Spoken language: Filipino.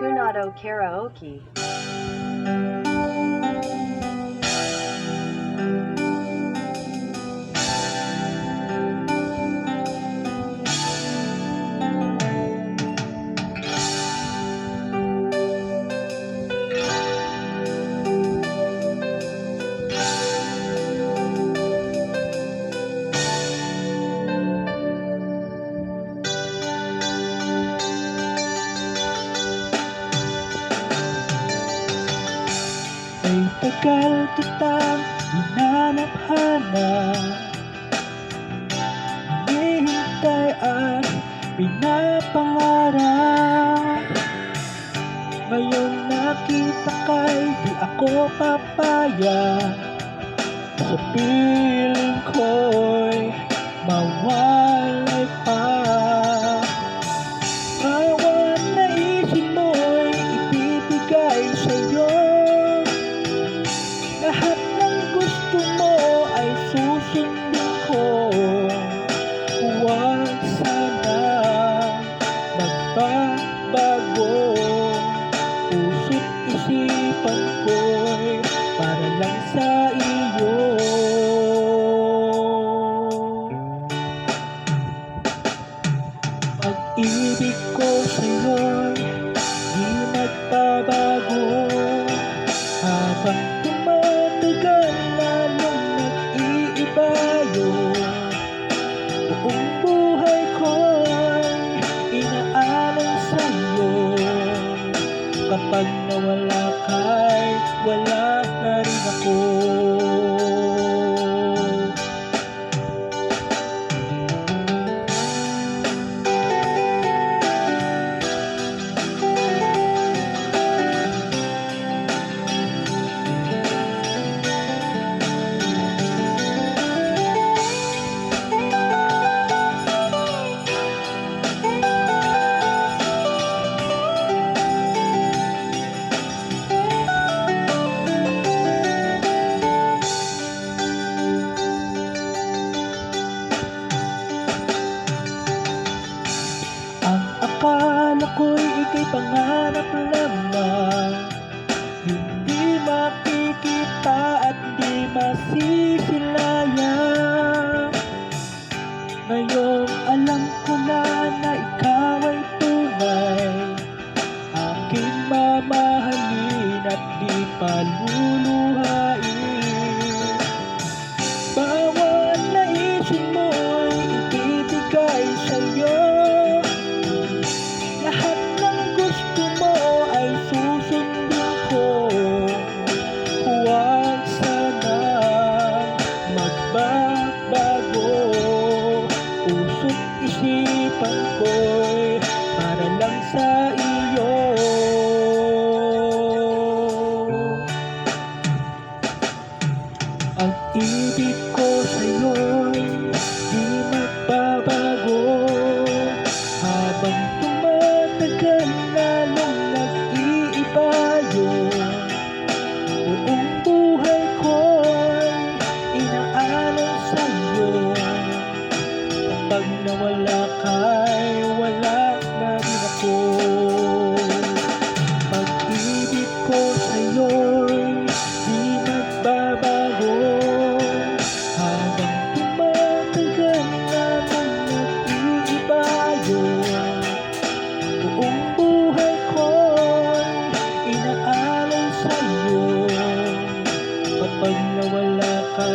Tunado Karaoke. Ay tagal kitang hinanap-hanap, hinihintay at pinapangarap. Ngayong nakita ka'y di ako papayag, sa piling ko'y mawalay pa. Bawat naisin mo'y ibibigay sa'yo, lahat ng gusto mo ay susundin ko. Huwag sanang magbabago, puso't isipan ko'y para lang sa iyo. Pag-ibig ko sa'yo'y di magbabago, habang tumatagal lalong nag-iiba yun. Buong buhay ko'y inaalay sa'yo, kapag nawala ka'y wala na rin ako. Akala ko'y ika'y pangarap lamang, hindi makikita at di masisilayan. Ngayong alam ko na ikaw ay tunay, aking mamahalin at di paluluhain. Bawat naisin mo'y ibibigay sa'yo, lahat ng gusto mo ay susundin ko. Huwag sanang magbabago, puso't isipan ko'y para lang sa iyo. Ang ibig ko sa'yo'y di magbabago, habang tumatagal lalong nag-iiba yun. Buong buhay ko'y inaalay sa'yo, kapag nawala ka'y wala na rin ako. Pag-ibig ko sa'yo'y di magbabago, habang tumatagal lalong nag-iiba yun. Buong buhay ko'y inaalay sa'yo, kapag nawala ka